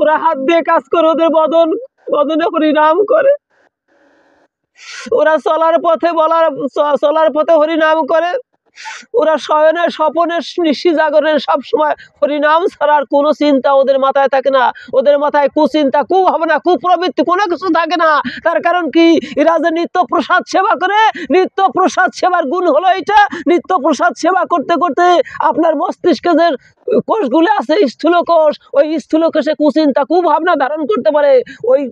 ওরা হাত দিয়ে কাজ করে, ওদের বদনে হরিনাম করে, ওরা চলার পথে হরিনাম করে, ওরা শয়নে স্বপনে নিশি জাগরণে সবসময় হরিনাম ছাড়ার কোনো চিন্তা ওদের মাথায় থাকে না। ওদের মাথায় কুচিন্তা, কুভাবনা, কুপ্রবৃত্তি কোনো কিছু থাকে না। তার কারণ কি? এরা যে নিত্য প্রসাদ সেবা করে, নিত্য প্রসাদ সেবার গুণ হলো এটা। নিত্য প্রসাদ সেবা করতে করতে আপনার মস্তিষ্কে যে কোষগুলো আছে, স্থূল কোষ, ওই স্থূল কোষে কুচিন্তা, কুভাবনা ধারণ করতে পারে। ওই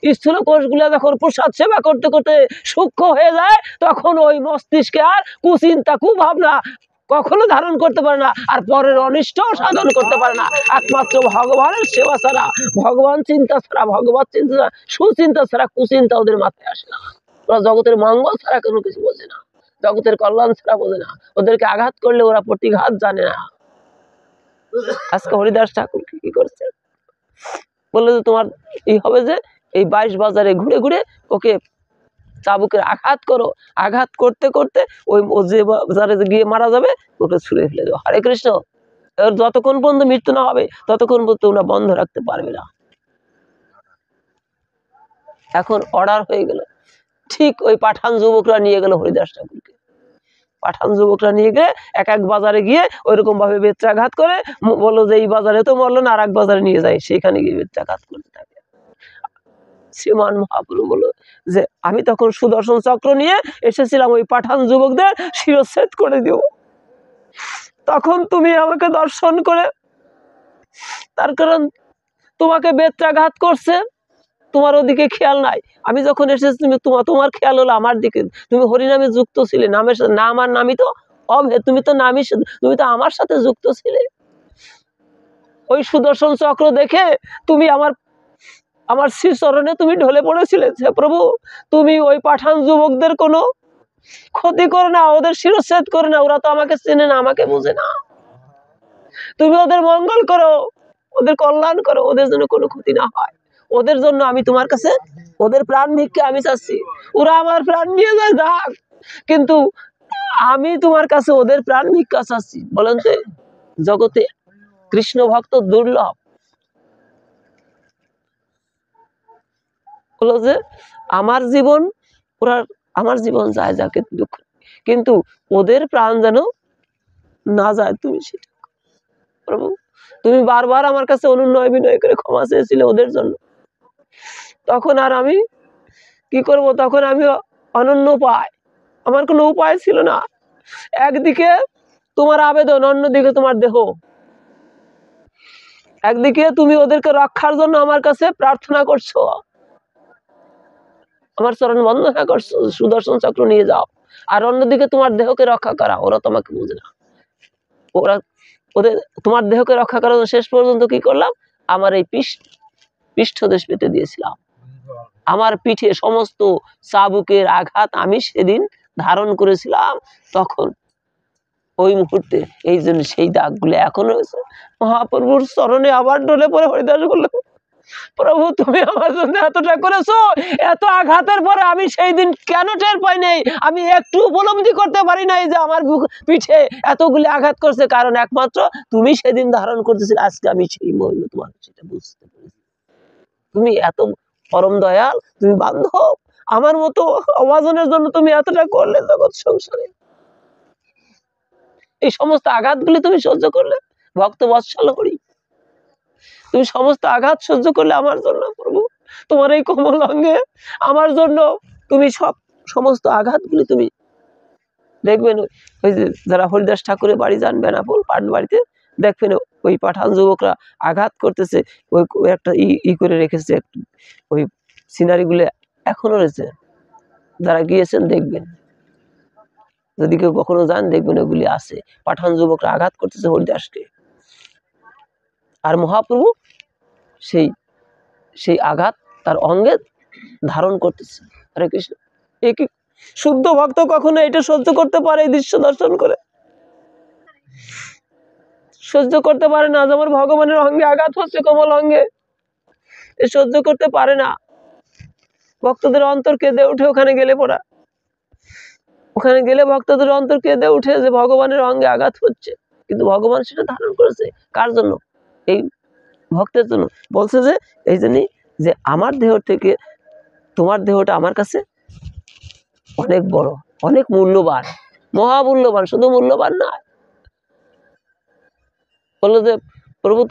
স্থূল কোষগুলো যখন প্রসাদ সেবা করতে করতে সূক্ষ্ম হয়ে যায়, তখন ওই মস্তিষ্কে আর কুচিন্তা, কুভাবনা কখনো ধারণ করতে পারে না, আর পরের অনিষ্ট সাধন করতে পারে না। একমাত্র ভগবানের সেবা ছাড়া, ভগবান চিন্তা ছাড়া, ভগবত চিন্তা ছাড়া, সুচিন্তা ছাড়া কুচিন্তা ওদের মাথায় আসে না। ওরা জগতের মঙ্গল ছাড়া কোনো কিছু বোঝে না, জগতের কল্যাণ ছাড়া বোঝে না। ওদেরকে আঘাত করলে ওরা প্রতিঘাত জানে না। আজকে হরিদাস ঠাকুর কি করছে, বললো যে তোমার এই হবে যে এই 22 বাজারে ঘুরে ঘুরে ওকে চাবুকের আঘাত করো, আঘাত করতে করতে ওই যে বাজারে গিয়ে মারা যাবে ওকে ছুঁড়ে ফেলে দেবো। হরে কৃষ্ণ। এর যতক্ষণ পর্যন্ত মৃত্যু না হবে ততক্ষণ পর্যন্ত ওরা বন্ধ রাখতে পারবে না। এখন অর্ডার হয়ে গেল, ঠিক ওই পাঠান যুবকরা নিয়ে গেল হরিদাস ঠাকুরকে। পাঠান যুবকরা নিয়ে গিয়ে এক এক বাজারে গিয়ে ওইরকম ভাবে বেত্রাঘাত করে বললো যে এই বাজারে তো মরলো না, আর এক বাজারে নিয়ে যায়, সেখানে গিয়ে বেত্রাঘাত করতে থাকে। শ্রীমান মহাপ্রভু বলল যে আমি তখন সুদর্শন চক্র নিয়ে এসেছিলাম ওই পাঠান যুবকদের শিরচ্ছেদ করে দিব, তখন তুমি আমাকে দর্শন করে, তার কারণ তোমাকে বেত্রাঘাত করছে, তোমার ওদিকে খেয়াল নাই। আমি যখন এসেছি তুমি তোমার খেয়াল হলো আমার দিকে, তুমি হরিনামে যুক্ত ছিলে, নামের সাথে নাম আর নামই তো অভেদ, তুমি তো নামই, তুমি তো আমার সাথে যুক্ত ছিলে। ওই সুদর্শন চক্র দেখে তুমি আমার শ্রীচরণে তুমি ঢলে পড়েছিলে। প্রভু তুমি ওই পাঠান যুবকদের কোনো ক্ষতি করো না, ওদের শিরচ্ছেদ করে না, ওরা তো আমাকে চেনে না, আমাকে বোঝে না। তুমি ওদের মঙ্গল করো, ওদের কল্যাণ করো, ওদের জন্য কোনো ক্ষতি না হয়। ওদের জন্য আমি তোমার কাছে ওদের প্রাণ ভিক্ষা আমি চাচ্ছি। ওরা আমার প্রাণ নিয়ে যায় যাক, কিন্তু আমি তোমার কাছে ওদের প্রাণ ভিক্ষা চাচ্ছি। বলেন তো জগতে কৃষ্ণ ভক্ত দুর্লভ। বলো যে আমার জীবন, ওরা আমার জীবন যায় যাকে দুঃখ, কিন্তু ওদের প্রাণ যেন না যায়, তুমি সেটা প্রভু। তুমি বারবার আমার কাছে অনুনয় বিনয় করে ক্ষমা চেয়েছিলে ওদের জন্য, তখন আর আমি কি করব? তখন আমি অনন্য উপায়, আমার কোনো উপায় ছিল না। একদিকে তোমার আবেদন, অন্যদিকে তোমার দেহ। একদিকে তুমি ওদেরকে রক্ষার জন্য আমার কাছে প্রার্থনা করছো, আমার চরণ বন্দনা করছো, সুদর্শন চক্র নিয়ে যাও, আর অন্যদিকে তোমার দেহকে রক্ষা করা। ওরা তোমাকে বুঝে না, ওদের তোমার দেহকে রক্ষা করার জন্য শেষ পর্যন্ত কি করলাম? আমার এই পৃষ্ঠদেশ পেতে দিয়েছিলাম। আমার পিঠে সমস্ত চাবুকের আঘাত আমি সেদিন ধারণ করেছিলাম, তখন ওই মুহূর্তে এই জন্য সেই দাগগুলো এখনো রয়েছে। মহাপ্রভুর চরণে আবার ঢলে পড়ে হরিদাস বলল, প্রভু তুমি আমার জন্য এতটা করেছো, এত আঘাতের পরে আমি সেই দিন কেন টের পাই নাই? আমি একটু উপলব্ধি করতে পারি নাই যে আমার পিঠে এতগুলি আঘাত করছে, কারণ একমাত্র তুমি সেদিন ধারণ করতেছিলে। আজকে আমি সেই মহিমা তোমার সেটা বুঝতে পেরেছি। তুমি এত পরম দয়াল, তুমি বান্ধব, আমার মতো অভাজনের জন্য তুমি এতটা করলে জগৎ সংসারে, এই সমস্ত আঘাতগুলি তুমি সহ্য করলে। ভক্ত বৎসল হরি, তুমি সমস্ত আঘাত সহ্য করলে আমার জন্য প্রভু, তোমার এই কোমল অঙ্গে আমার জন্য তুমি সমস্ত আঘাতগুলি তুমি দেখবেন। ওই যে যারা হরিদাস ঠাকুরের বাড়ি যান বেনাপোল পাট বাড়িতে, দেখবেন ওই পাঠান যুবকরা আঘাত করতেছে, ওই একটা ই করে রেখেছে, ওই সিনারি গুলো এখনো রয়েছে। যারা গিয়েছেন দেখবেন, যদি কেউ কখনো যান দেখবেন ওগুলি আছে। পাঠান যুবকরা আঘাত করতেছে হরিদাসকে, আর মহাপ্রভু সেই আঘাত তার অঙ্গে ধারণ করতেছে। হরে কৃষ্ণ। এই কি শুদ্ধ ভক্ত কখনো এটা সহ্য করতে পারে? এই দৃশ্য দর্শন করে সহ্য করতে পারে না। যেমন ভগবানের অঙ্গে আঘাত হচ্ছে, কোমল অঙ্গে, এ সহ্য করতে পারে না। ভক্তদের অন্তর কেঁদে উঠে ওখানে গেলে পড়া, ওখানে গেলে ভক্তদের অন্তর কেঁদে উঠে যে ভগবানের অঙ্গে আঘাত হচ্ছে, কিন্তু ভগবান সেটা ধারণ করেছে কার জন্য? এই ভক্তের জন্য বলছে যে এই জন্যই যে আমার দেহ থেকে তোমার দেহটা আমার কাছে অনেক বড়, অনেক মূল্যবান, মহামূল্যবান, শুধু মূল্যবান না। বললো যে প্রভু